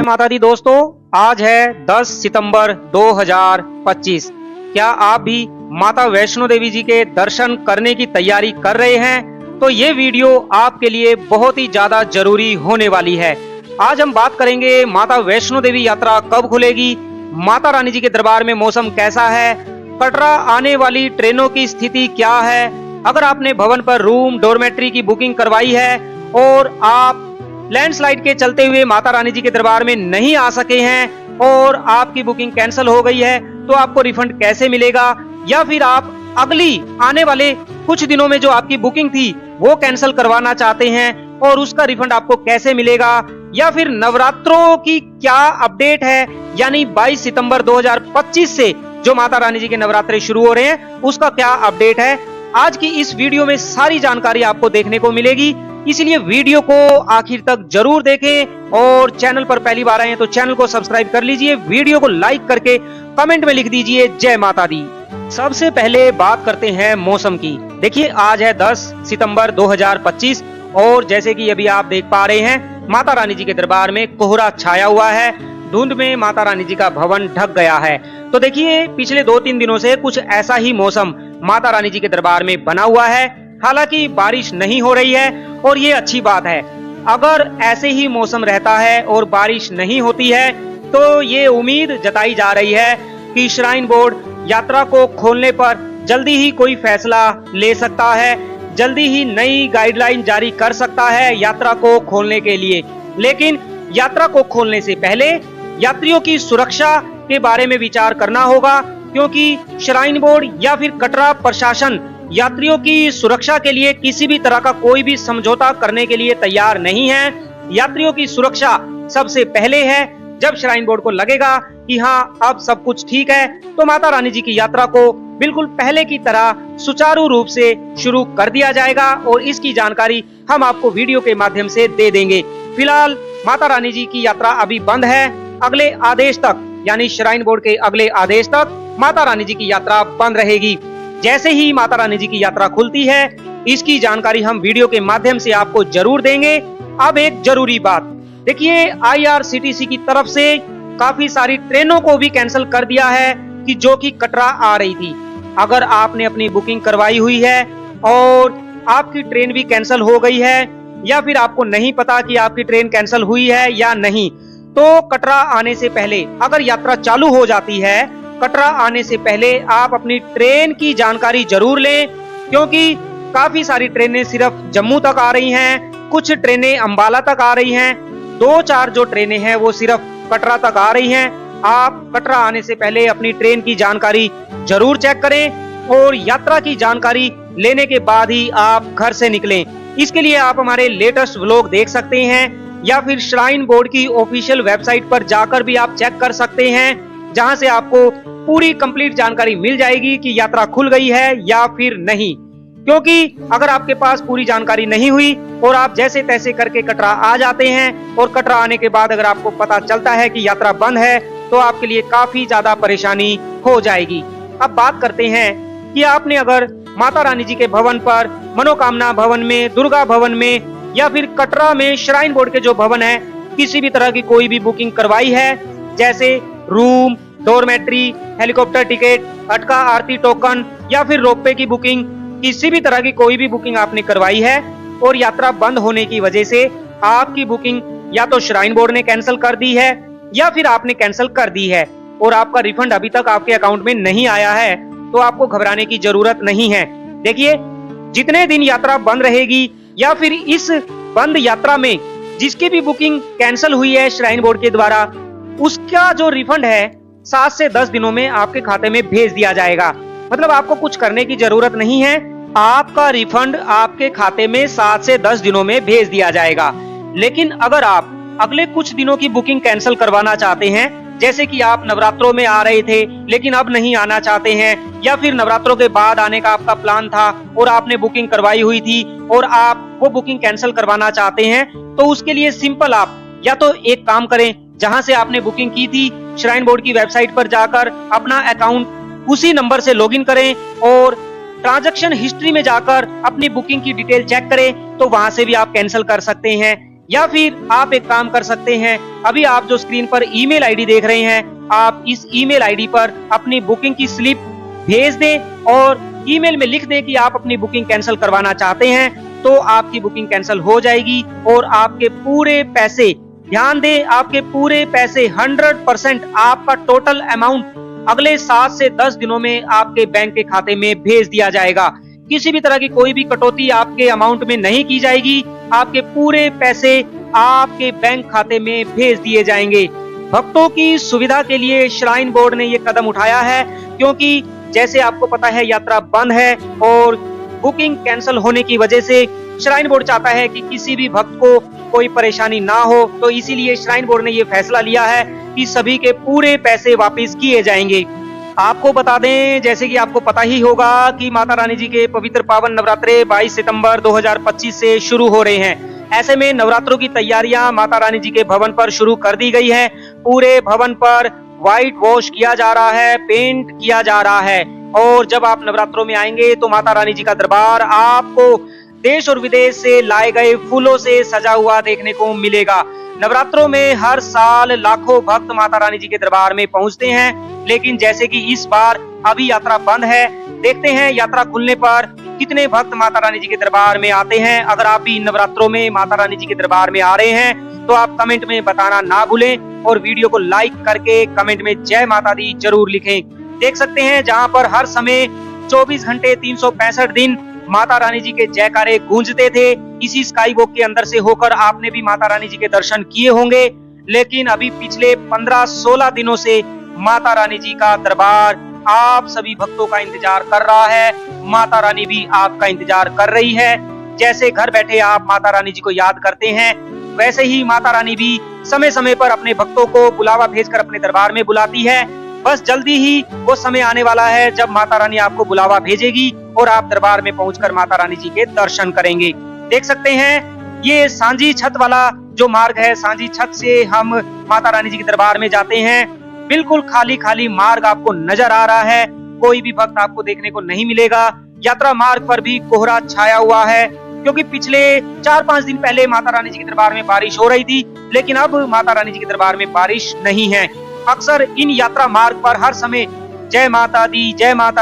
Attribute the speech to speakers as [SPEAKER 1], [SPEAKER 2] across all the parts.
[SPEAKER 1] माता दी दोस्तों, आज है 10 सितंबर 2025। क्या आप भी माता वैष्णो देवी जी के दर्शन करने की तैयारी कर रहे हैं? तो ये वीडियो आपके लिए बहुत ही ज्यादा जरूरी होने वाली है। आज हम बात करेंगे माता वैष्णो देवी यात्रा कब खुलेगी, माता रानी जी के दरबार में मौसम कैसा है, कटरा आने वाली ट्रेनों की स्थिति क्या है, अगर आपने भवन पर रूम डॉर्मेट्री की बुकिंग करवाई है और आप लैंडस्लाइड के चलते हुए माता रानी जी के दरबार में नहीं आ सके हैं और आपकी बुकिंग कैंसिल हो गई है, तो आपको रिफंड कैसे मिलेगा, या फिर आप अगली आने वाले कुछ दिनों में जो आपकी बुकिंग थी वो कैंसिल करवाना चाहते हैं और उसका रिफंड आपको कैसे मिलेगा, या फिर नवरात्रों की क्या अपडेट है, यानी 22 सितंबर 2025 से जो माता रानी जी के नवरात्रे शुरू हो रहे हैं उसका क्या अपडेट है। आज की इस वीडियो में सारी जानकारी आपको देखने को मिलेगी, इसलिए वीडियो को आखिर तक जरूर देखें और चैनल पर पहली बार आए हैं तो चैनल को सब्सक्राइब कर लीजिए, वीडियो को लाइक करके कमेंट में लिख दीजिए जय माता दी। सबसे पहले बात करते हैं मौसम की। देखिए, आज है 10 सितंबर 2025 और जैसे कि अभी आप देख पा रहे हैं माता रानी जी के दरबार में कोहरा छाया हुआ है, धुंध में माता रानी जी का भवन ढक गया है। तो देखिए, पिछले 2-3 दिनों से कुछ ऐसा ही मौसम माता रानी जी के दरबार में बना हुआ है। हालांकि बारिश नहीं हो रही है और ये अच्छी बात है। अगर ऐसे ही मौसम रहता है और बारिश नहीं होती है तो ये उम्मीद जताई जा रही है कि श्राइन बोर्ड यात्रा को खोलने पर जल्दी ही कोई फैसला ले सकता है, जल्दी ही नई गाइडलाइन जारी कर सकता है यात्रा को खोलने के लिए। लेकिन यात्रा को खोलने से पहले यात्रियों की सुरक्षा के बारे में विचार करना होगा, क्योंकि श्राइन बोर्ड या फिर कटरा प्रशासन यात्रियों की सुरक्षा के लिए किसी भी तरह का कोई भी समझौता करने के लिए तैयार नहीं है। यात्रियों की सुरक्षा सबसे पहले है। जब श्राइन बोर्ड को लगेगा कि हाँ अब सब कुछ ठीक है तो माता रानी जी की यात्रा को बिल्कुल पहले की तरह सुचारू रूप से शुरू कर दिया जाएगा और इसकी जानकारी हम आपको वीडियो के माध्यम से दे देंगे। फिलहाल माता रानी जी की यात्रा अभी बंद है। अगले आदेश तक, यानी श्राइन बोर्ड के अगले आदेश तक माता रानी जी की यात्रा बंद रहेगी। जैसे ही माता रानी जी की यात्रा खुलती है इसकी जानकारी हम वीडियो के माध्यम से आपको जरूर देंगे। अब एक जरूरी बात, देखिए, IRCTC की तरफ से काफी सारी ट्रेनों को भी कैंसिल कर दिया है कि जो कि कटरा आ रही थी। अगर आपने अपनी बुकिंग करवाई हुई है और आपकी ट्रेन भी कैंसिल हो गई है, या फिर आपको नहीं पता कि आपकी ट्रेन कैंसिल हुई है या नहीं, तो कटरा आने से पहले अगर यात्रा चालू हो जाती है, कटरा आने से पहले आप अपनी ट्रेन की जानकारी जरूर लें, क्योंकि काफी सारी ट्रेनें सिर्फ जम्मू तक आ रही हैं, कुछ ट्रेनें अंबाला तक आ रही हैं, 2-4 जो ट्रेनें हैं वो सिर्फ कटरा तक आ रही हैं। आप कटरा आने से पहले अपनी ट्रेन की जानकारी जरूर चेक करें और यात्रा की जानकारी लेने के बाद ही आप घर से निकलें। इसके लिए आप हमारे लेटेस्ट व्लॉग देख सकते हैं या फिर श्राइन बोर्ड की ऑफिशियल वेबसाइट पर जाकर भी आप चेक कर सकते हैं, जहां से आपको पूरी कंप्लीट जानकारी मिल जाएगी कि यात्रा खुल गई है या फिर नहीं। क्योंकि अगर आपके पास पूरी जानकारी नहीं हुई और आप जैसे तैसे करके कटरा आ जाते हैं और कटरा आने के बाद अगर आपको पता चलता है कि यात्रा बंद है तो आपके लिए काफी ज्यादा परेशानी हो जाएगी। अब बात करते हैं कि आपने अगर माता रानी जी के भवन पर, मनोकामना भवन में, दुर्गा भवन में या फिर कटरा में श्राइन बोर्ड के जो भवन है, किसी भी तरह की कोई भी बुकिंग करवाई है, जैसे रूम, डॉर्मेट्री, हेलीकॉप्टर टिकट, अटका आरती टोकन या फिर रोपवे की बुकिंग, किसी भी तरह की कोई भी बुकिंग आपने करवाई है और यात्रा बंद होने की वजह से आपकी बुकिंग या तो श्राइन बोर्ड ने कैंसिल कर दी है या फिर आपने कैंसिल कर दी है और आपका रिफंड अभी तक आपके अकाउंट में नहीं आया है, तो आपको घबराने की जरूरत नहीं है। देखिए, जितने दिन यात्रा बंद रहेगी या फिर इस बंद यात्रा में जिसकी भी बुकिंग कैंसिल हुई है श्राइन बोर्ड के द्वारा, उसका जो रिफंड है 7 से 10 दिनों में आपके खाते में भेज दिया जाएगा। मतलब आपको कुछ करने की जरूरत नहीं है, आपका रिफंड आपके खाते में 7 से 10 दिनों में भेज दिया जाएगा। लेकिन अगर आप अगले कुछ दिनों की बुकिंग कैंसिल करवाना चाहते हैं जैसे कि आप नवरात्रों में आ रहे थे लेकिन अब नहीं आना चाहते हैं, या फिर नवरात्रों के बाद आने का आपका प्लान था और आपने बुकिंग करवाई हुई थी और आप वो बुकिंग कैंसिल करवाना चाहते हैं, तो उसके लिए सिंपल आप या तो एक काम करें, जहां से आपने बुकिंग की थी श्राइन बोर्ड की वेबसाइट पर जाकर अपना अकाउंट उसी नंबर से लॉगिन करें और ट्रांजैक्शन हिस्ट्री में जाकर अपनी बुकिंग की डिटेल चेक करें, तो वहां से भी आप कैंसिल कर सकते हैं। या फिर आप एक काम कर सकते हैं, अभी आप जो स्क्रीन पर ईमेल आईडी देख रहे हैं, आप इस ईमेल आईडी पर अपनी बुकिंग की स्लिप भेज दें और ईमेल में लिख दें कि आप अपनी बुकिंग कैंसिल करवाना चाहते हैं, तो आपकी बुकिंग कैंसिल हो जाएगी और आपके पूरे पैसे, ध्यान दें, आपके पूरे पैसे 100% आपका टोटल अमाउंट अगले 7 से 10 दिनों में आपके बैंक के खाते में भेज दिया जाएगा। किसी भी तरह की कोई भी कटौती आपके अमाउंट में नहीं की जाएगी, आपके पूरे पैसे आपके बैंक खाते में भेज दिए जाएंगे। भक्तों की सुविधा के लिए श्राइन बोर्ड ने ये कदम उठाया है, क्योंकि जैसे आपको पता है यात्रा बंद है और बुकिंग कैंसिल होने की वजह से श्राइन बोर्ड चाहता है कि किसी भी भक्त को कोई परेशानी ना हो, तो इसीलिए श्राइन बोर्ड ने ये फैसला लिया है कि सभी के पूरे पैसे वापस किए जाएंगे। आपको बता दें, जैसे कि आपको पता ही होगा कि माता रानी जी के पवित्र पावन नवरात्रे 22 सितंबर 2025 से शुरू हो रहे हैं। ऐसे में नवरात्रों की तैयारियां माता रानी जी के भवन पर शुरू कर दी गई है। पूरे भवन पर व्हाइट वॉश किया जा रहा है, पेंट किया जा रहा है, और जब आप नवरात्रों में आएंगे तो माता रानी जी का दरबार आपको देश और विदेश से लाए गए फूलों से सजा हुआ देखने को मिलेगा। नवरात्रों में हर साल लाखों भक्त माता रानी जी के दरबार में पहुंचते हैं, लेकिन जैसे कि इस बार अभी यात्रा बंद है, देखते हैं यात्रा खुलने पर कितने भक्त माता रानी जी के दरबार में आते हैं। अगर आप भी नवरात्रों में माता रानी जी के दरबार में आ रहे हैं तो आप कमेंट में बताना ना भूलें और वीडियो को लाइक करके कमेंट में जय माता दी जरूर लिखें। देख सकते हैं जहां पर हर समय 24 घंटे 365 दिन माता रानी जी के जयकारे गूंजते थे। इसी स्काई वॉक के अंदर से होकर आपने भी माता रानी जी के दर्शन किए होंगे, लेकिन अभी पिछले 15-16 दिनों से माता रानी जी का दरबार आप सभी भक्तों का इंतजार कर रहा है। माता रानी भी आपका इंतजार कर रही है। जैसे घर बैठे आप माता रानी जी को याद करते हैं, वैसे ही माता रानी भी समय समय पर अपने भक्तों को बुलावा भेजकर अपने दरबार में बुलाती है। बस जल्दी ही वो समय आने वाला है जब माता रानी आपको बुलावा भेजेगी और आप दरबार में पहुंचकर माता रानी जी के दर्शन करेंगे। देख सकते हैं ये सांझी छत वाला जो मार्ग है, सांझी छत से हम माता रानी जी के दरबार में जाते हैं। बिल्कुल खाली खाली मार्ग आपको नजर आ रहा है, कोई भी भक्त आपको देखने को नहीं मिलेगा। यात्रा मार्ग पर भी कोहरा छाया हुआ है, क्योंकि पिछले 4-5 दिन पहले माता रानी जी के दरबार में बारिश हो रही थी, लेकिन अब माता रानी जी के दरबार में बारिश नहीं है। अक्सर इन यात्रा मार्ग पर हर समय जय माता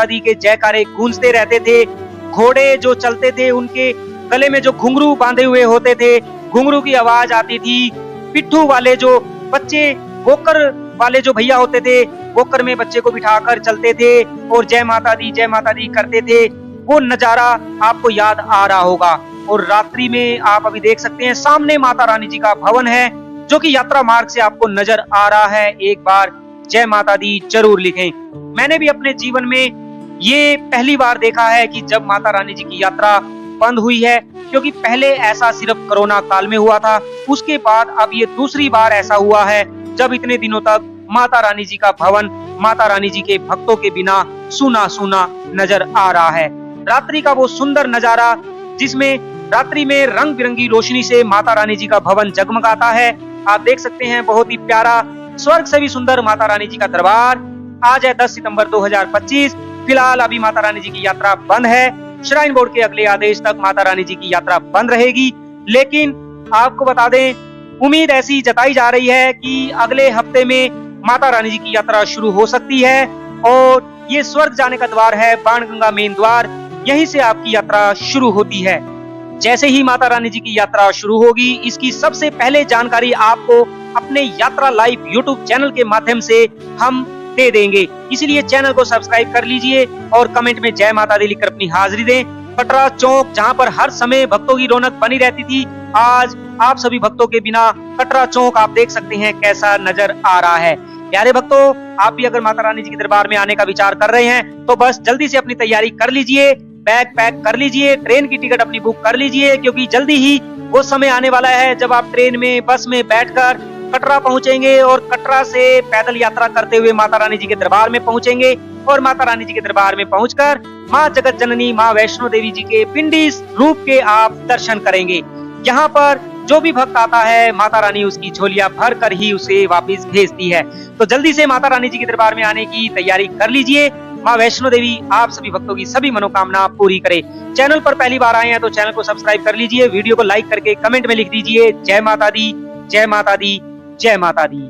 [SPEAKER 1] दी के जयकारे गूंजते रहते थे। घोड़े जो चलते थे उनके गले में जो घुंघरू बांधे हुए होते थे, घुंघरू की आवाज आती थी। पिट्ठू वाले जो बच्चे, वोकर वाले जो भैया होते थे, वोकर में बच्चे को बिठाकर चलते थे और जय माता दी करते थे। वो नजारा आपको याद आ रहा होगा। और रात्रि में आप अभी देख सकते हैं सामने माता रानी जी का भवन है, जो कि यात्रा मार्ग से आपको नजर आ रहा है। एक बार जय माता दी जरूर लिखें। मैंने भी अपने जीवन में ये पहली बार देखा है कि जब माता रानी जी की यात्रा बंद हुई है, क्योंकि पहले ऐसा सिर्फ कोरोना काल में हुआ था। उसके बाद अब ये दूसरी बार ऐसा हुआ है जब इतने दिनों तक माता रानी जी का भवन माता रानी जी के भक्तों के बिना सूना सूना नजर आ रहा है। रात्रि का वो सुंदर नजारा, जिसमें रात्रि में रंग बिरंगी रोशनी से माता रानी जी का भवन जगमगाता है, आप देख सकते हैं। बहुत ही प्यारा, स्वर्ग से भी सुंदर माता रानी जी का दरबार। आज है 10 सितंबर 2025। फिलहाल अभी माता रानी जी की यात्रा बंद है। श्राइन बोर्ड के अगले आदेश तक माता रानी जी की यात्रा बंद रहेगी, लेकिन आपको बता दें, उम्मीद ऐसी जताई जा रही है कि अगले हफ्ते में माता रानी जी की यात्रा शुरू हो सकती है। और ये स्वर्ग जाने का द्वार है, बाणगंगा मेन द्वार, यहीं से आपकी यात्रा शुरू होती है। जैसे ही माता रानी जी की यात्रा शुरू होगी, इसकी सबसे पहले जानकारी आपको अपने यात्रा लाइव यूट्यूब चैनल के माध्यम से हम दे देंगे। इसलिए चैनल को सब्सक्राइब कर लीजिए और कमेंट में जय माता दी लिखकर अपनी हाजिरी दें। कटरा चौक, जहां पर हर समय भक्तों की रौनक बनी रहती थी, आज आप सभी भक्तों के बिना कटरा चौक आप देख सकते हैं कैसा नजर आ रहा है। प्यारे भक्तों, आप भी अगर माता रानी जी के दरबार में आने का विचार कर रहे हैं तो बस जल्दी से अपनी तैयारी कर लीजिए, बैग पैक कर लीजिए, ट्रेन की टिकट अपनी बुक कर लीजिए, क्योंकि जल्दी ही वो समय आने वाला है जब आप ट्रेन में, बस में बैठकर कटरा पहुंचेंगे और कटरा से पैदल यात्रा करते हुए माता रानी जी के दरबार में पहुंचेंगे और माता रानी जी के दरबार में पहुंचकर मां जगत जननी मां वैष्णो देवी जी के पिंडी रूप के आप दर्शन करेंगे। यहाँ पर जो भी भक्त आता है माता रानी उसकी झोलियां भर कर ही उसे वापस भेजती है। तो जल्दी से माता रानी जी के दरबार में आने की तैयारी कर लीजिए। मां वैष्णो देवी आप सभी भक्तों की सभी मनोकामना पूरी करे। चैनल पर पहली बार आए हैं तो चैनल को सब्सक्राइब कर लीजिए, वीडियो को लाइक करके कमेंट में लिख दीजिए जय माता दी, जय माता दी, जय माता दी।